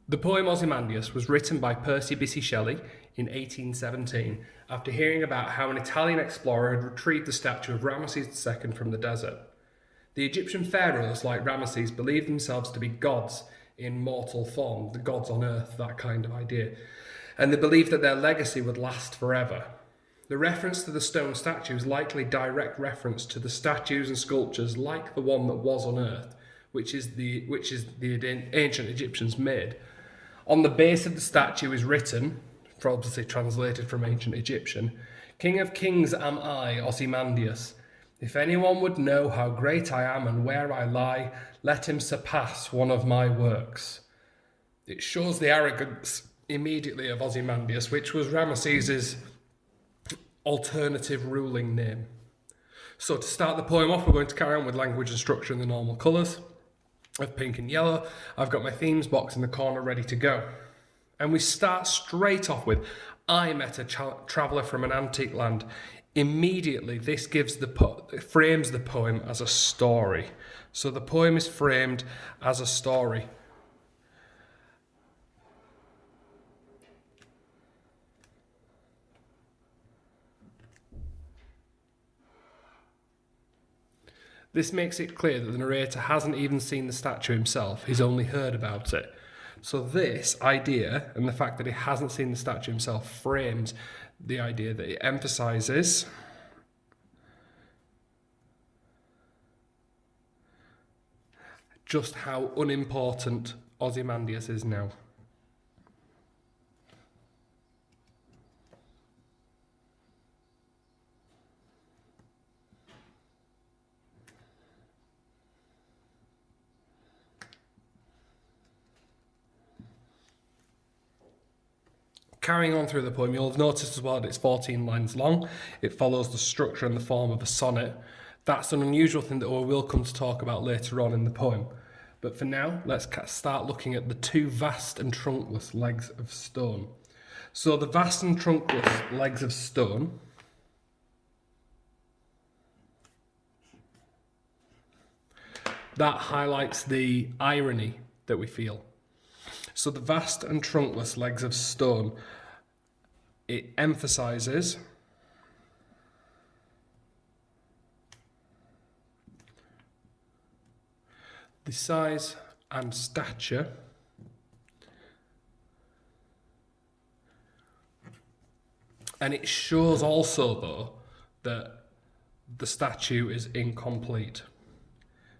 The poem Ozymandias was written by Percy Bysshe Shelley in 1817 after hearing about how an Italian explorer had retrieved the statue of Ramesses II from the desert. The Egyptian pharaohs, like Ramesses, believed themselves to be gods in mortal form, the gods on earth, that kind of idea, and they believed that their legacy would last forever. The reference to the stone statue is likely direct reference to the statues and sculptures like the one that was unearthed, which is the ancient Egyptians made. On the base of the statue is written, obviously translated from ancient Egyptian, "King of kings am I, Ozymandias. If anyone would know how great I am and where I lie, let him surpass one of my works." It shows the arrogance immediately of Ozymandias, which was Ramesses' alternative ruling name. So to start the poem off, we're going to carry on with language and structure in the normal colours of pink and yellow. I've got my themes box in the corner ready to go. And we start straight off with, "I met a traveller from an antique land." Immediately, this gives frames the poem as a story. So the poem is framed as a story. This makes it clear that the narrator hasn't even seen the statue himself, he's only heard about it. So this idea, and the fact that he hasn't seen the statue himself, frames the idea that it emphasises just how unimportant Ozymandias is now. Carrying on through the poem, you'll have noticed as well that it's 14 lines long. It follows the structure and the form of a sonnet. That's an unusual thing that we will come to talk about later on in the poem. But for now, let's start looking at the two vast and trunkless legs of stone. So the vast and trunkless legs of stone that highlights the irony that we feel. So the vast and trunkless legs of stone, it emphasises the size and stature and it shows also though that the statue is incomplete.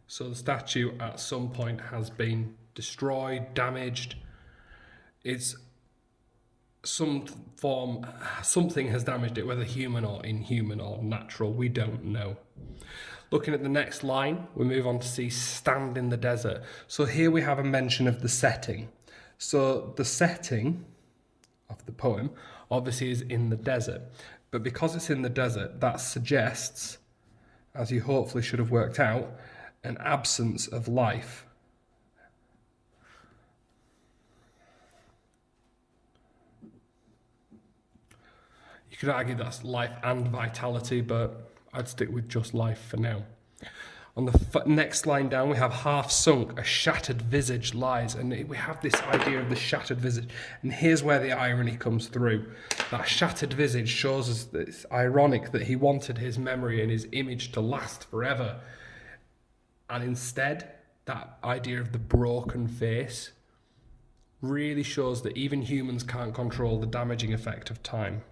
So the statue at some point has been destroyed, damaged. It's something has damaged it, whether human or inhuman or natural, we don't know. Looking at the next line, we move on to see "stand in the desert." So here we have a mention of the setting. So the setting of the poem obviously is in the desert, but because it's in the desert, that suggests, as you hopefully should have worked out, an absence of life. You could argue that's life and vitality, but I'd stick with just life for now. On the next line down, we have "half sunk, a shattered visage lies," and we have this idea of the shattered visage. And here's where the irony comes through. That shattered visage shows us that it's ironic that he wanted his memory and his image to last forever. And instead, that idea of the broken face really shows that even humans can't control the damaging effect of time.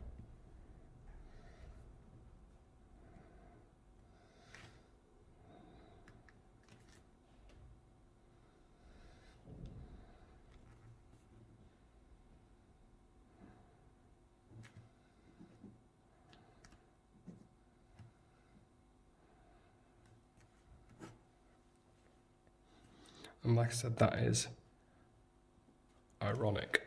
And like I said, that is ironic.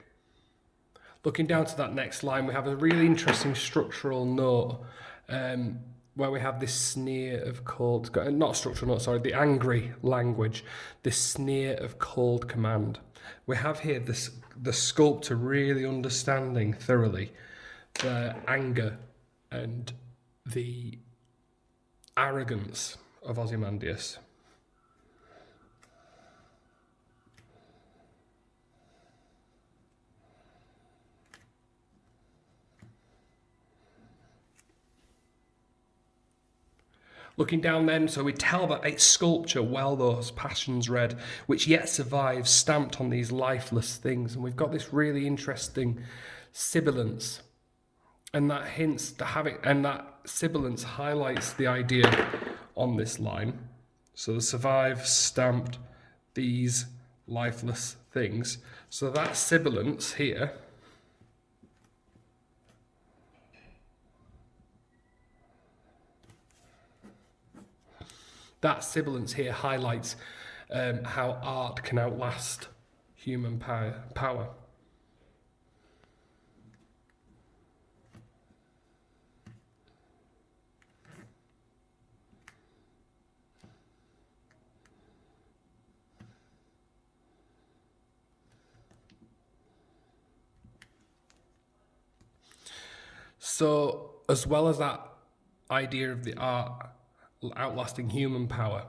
Looking down to that next line, we have a really interesting structural note where we have this sneer of cold, not structural note, sorry, the angry language, this sneer of cold command. We have here the sculptor really understanding thoroughly the anger and the arrogance of Ozymandias. Looking down then, so we tell that it's sculpture, well those passions red, which yet survives, stamped on these lifeless things. And we've got this really interesting sibilance. And that hints to having, and that sibilance highlights the idea on this line. So the survive, stamped, these lifeless things. So that sibilance here highlights how art can outlast human power. So, as well as that idea of the art outlasting human power,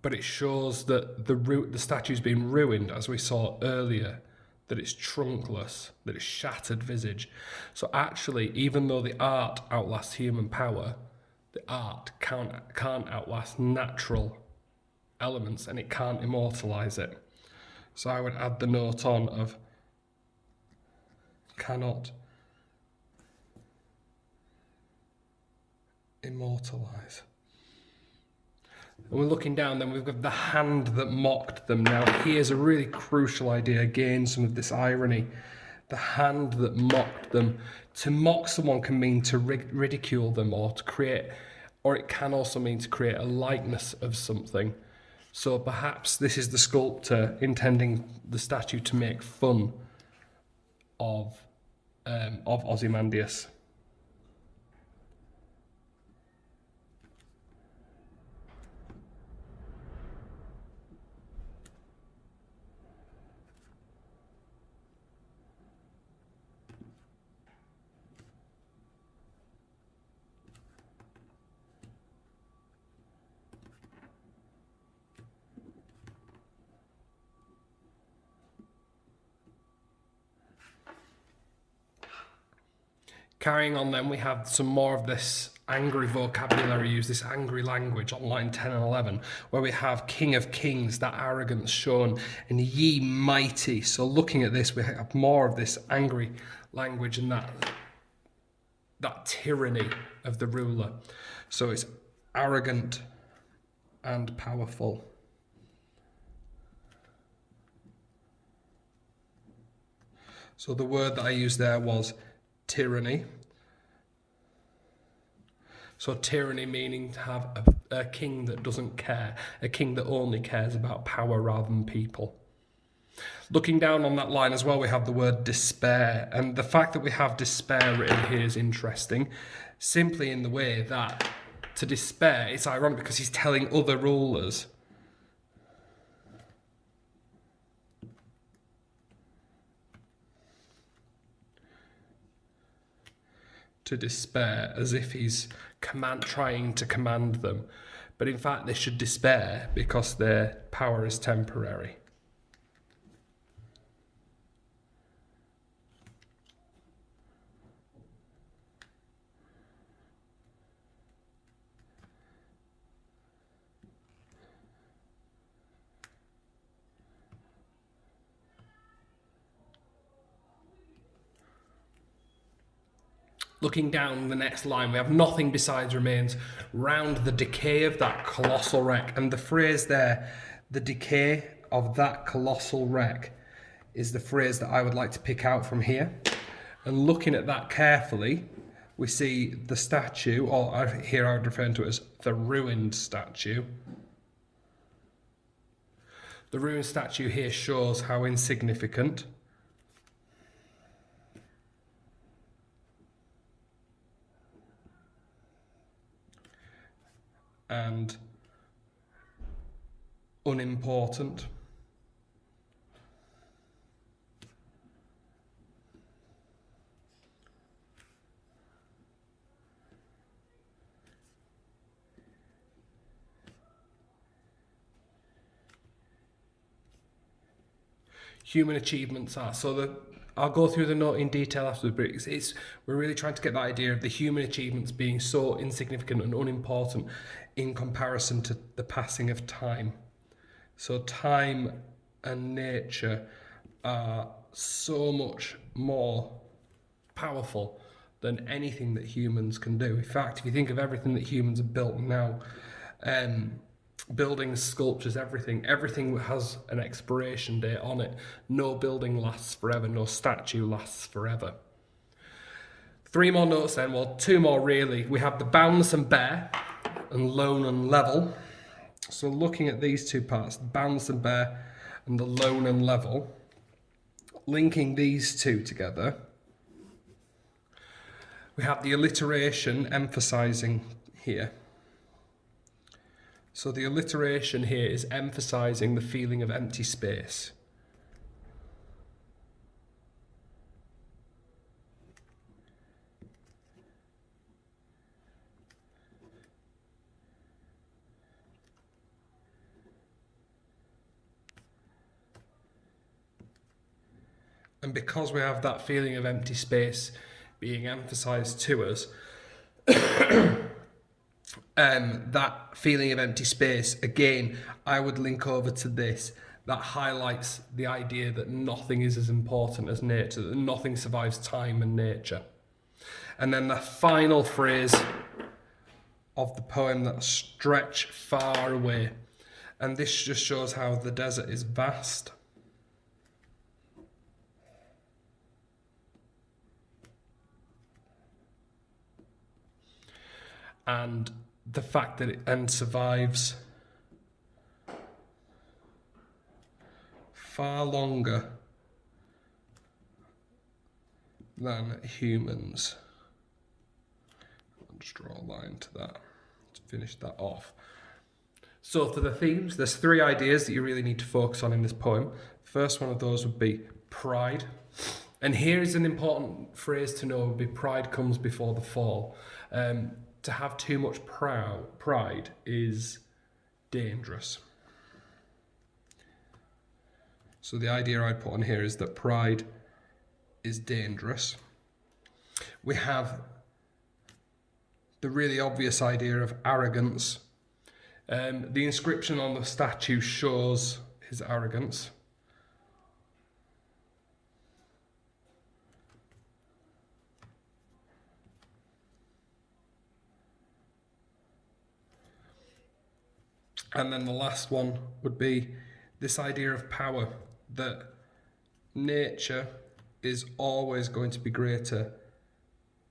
but it shows that the statue's been ruined, as we saw earlier, that it's trunkless, that it's shattered visage. So actually, even though the art outlasts human power, the art can't outlast natural elements, and it can't immortalise it. So I would add the note on of cannot immortalise. And we're looking down, then we've got the hand that mocked them. Now here's a really crucial idea, again some of this irony. The hand that mocked them. To mock someone can mean to ridicule them, or to create, or it can also mean to create a likeness of something. So perhaps this is the sculptor intending the statue to make fun of Ozymandias. Carrying on then, we have some more of this angry vocabulary used, this angry language on line 10 and 11, where we have King of Kings, that arrogance shown, and ye mighty. So looking at this, we have more of this angry language and that tyranny of the ruler. So it's arrogant and powerful. So the word that I used there was tyranny. So tyranny meaning to have a king that doesn't care, a king that only cares about power rather than people. Looking down on that line as well, we have the word despair, and the fact that we have despair written here is interesting, simply in the way that to despair, it's ironic because he's telling other rulers to despair, as if he's trying to command them. But in fact, they should despair because their power is temporary. Looking down the next line, we have nothing besides remains round the decay of that colossal wreck. And the phrase there, the decay of that colossal wreck, is the phrase that I would like to pick out from here. And looking at that carefully, we see the statue, or here I would refer to it as the ruined statue. The ruined statue here shows how insignificant and unimportant human achievements are. I'll go through the note in detail afterwards, but we're really trying to get the idea of the human achievements being so insignificant and unimportant in comparison to the passing of time. So time and nature are so much more powerful than anything that humans can do. In fact, if you think of everything that humans have built now, buildings, sculptures, everything has an expiration date on it. No building lasts forever, no statue lasts forever. 3 more notes then, well, 2 more really. We have the boundless and bare, and lone and level. So looking at these 2 parts, the boundless and bare and the lone and level, linking these 2 together, we have the alliteration emphasising here. So the alliteration here is emphasising the feeling of empty space. And because we have that feeling of empty space being emphasised to us, that feeling of empty space, again, I would link over to this. That highlights the idea that nothing is as important as nature, that nothing survives time and nature. And then the final phrase of the poem, that stretch far away. And this just shows how the desert is vast. And the fact that it survives far longer than humans. I'll just draw a line to that to finish that off. So for the themes, there's 3 ideas that you really need to focus on in this poem. First one of those would be pride. And here is an important phrase to know, would be pride comes before the fall. To have too much pride is dangerous. So the idea I'd put on here is that pride is dangerous. We have the really obvious idea of arrogance. The inscription on the statue shows his arrogance. And then the last one would be this idea of power, that nature is always going to be greater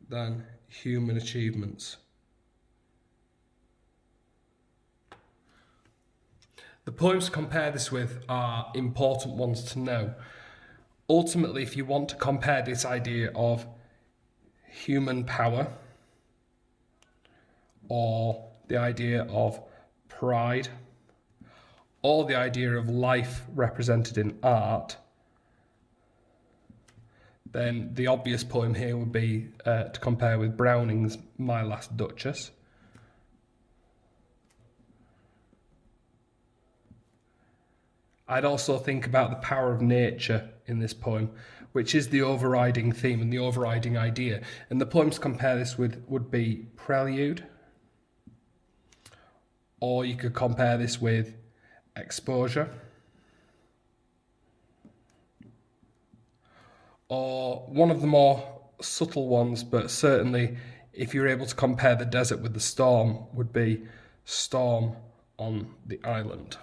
than human achievements. The poems to compare this with are important ones to know. Ultimately, if you want to compare this idea of human power or the idea of pride, or the idea of life represented in art, then the obvious poem here would be to compare with Browning's My Last Duchess. I'd also think about the power of nature in this poem, which is the overriding theme and the overriding idea. And the poems to compare this with would be Prelude, or you could compare this with Exposure, or one of the more subtle ones, but certainly if you're able to compare the desert with the storm, would be Storm on the Island.